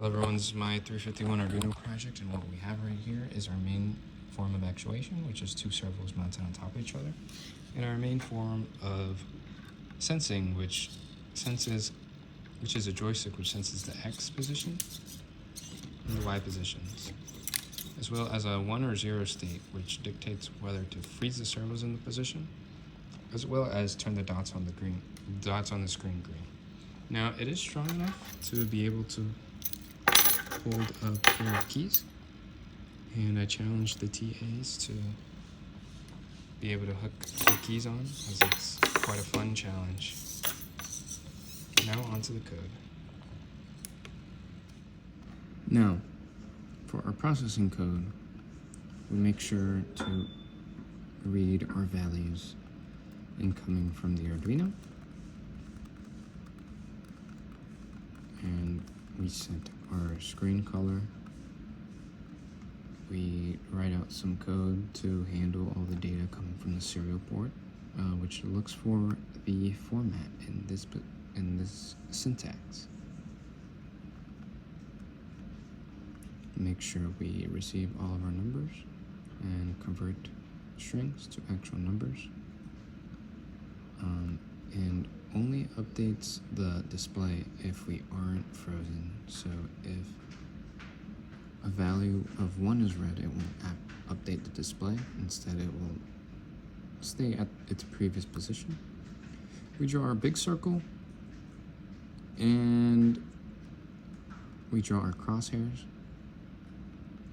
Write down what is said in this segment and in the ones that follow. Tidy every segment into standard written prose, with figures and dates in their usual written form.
Hello everyone, this is my 351 Arduino project, and what we have right here is our main form of actuation, which is two servos mounted on top of each other, and our main form of sensing, which is a joystick which senses the X position and the Y positions, as well as a 1 or 0 state, which dictates whether to freeze the servos in the position, as well as turn the dots on the screen green. Now, it is strong enough to be able to hold a pair of keys, and I challenge the TAs to be able to hook the keys on, as it's quite a fun challenge. Now onto the code. Now, for our processing code, we make sure to read our values incoming from the Arduino, and we set our screen color. We write out some code to handle all the data coming from the serial port, which looks for the format in this syntax. Make sure we receive all of our numbers and convert strings to actual numbers, and only updates the display if we aren't frozen. So if a value of 1 is read, it won't update the display. Instead, it will stay at its previous position. We draw our big circle, and we draw our crosshairs.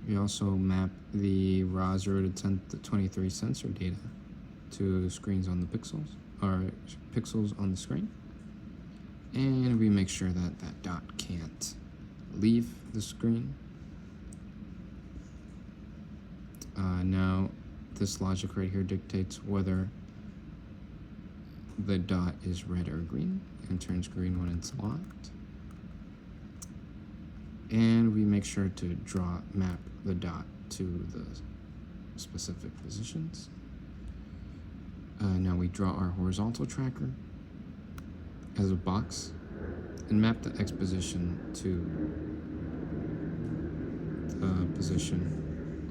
We also map the raw 0 to 10 to 23 sensor data to screens on the pixels, or pixels on the screen. And we make sure that that dot can't leave the screen. Now, this logic right here dictates whether the dot is red or green, and turns green when it's locked. And we make sure to map the dot to the specific positions. Now we draw our horizontal tracker as a box and map the X position to the position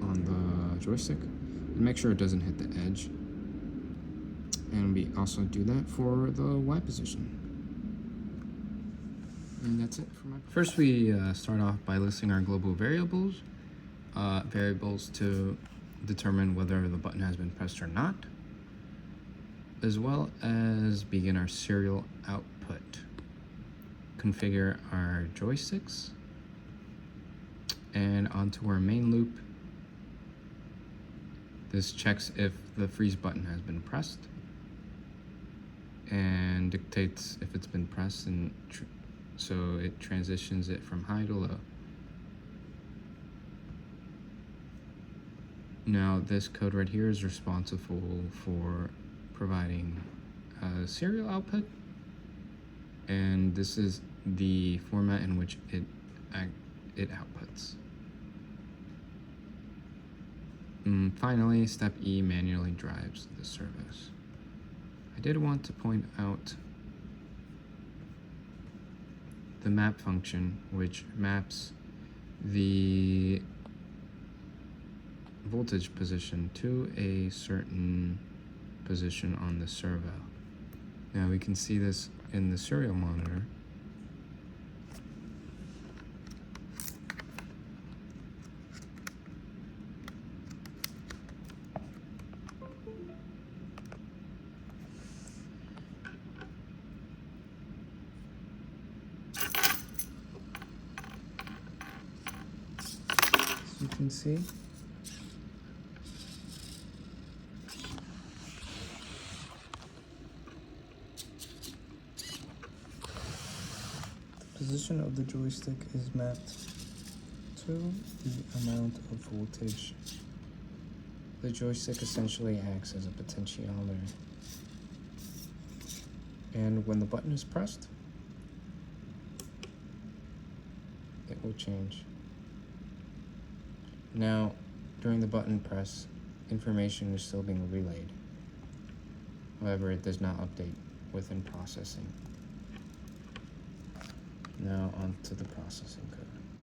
on the joystick, and make sure it doesn't hit the edge. And we also do that for the Y position. And that's it for my... First, we start off by listing our global variables to determine whether the button has been pressed or not, as well as begin our serial output, configure our joysticks, and onto our main loop. This checks if the freeze button has been pressed and dictates if it's been pressed, and so it transitions it from high to low. Now, this code right here is responsible for providing serial output, and this is the format in which it outputs. Finally, step E manually drives the servos. I did want to point out the map function, which maps the voltage position to a certain position on the servo. Now we can see this in the serial monitor. As you can see, the position of the joystick is mapped to the amount of voltage. The joystick essentially acts as a potentiometer, and when the button is pressed, it will change. Now, during the button press, information is still being relayed. However, it does not update within processing. Now on to the processing code.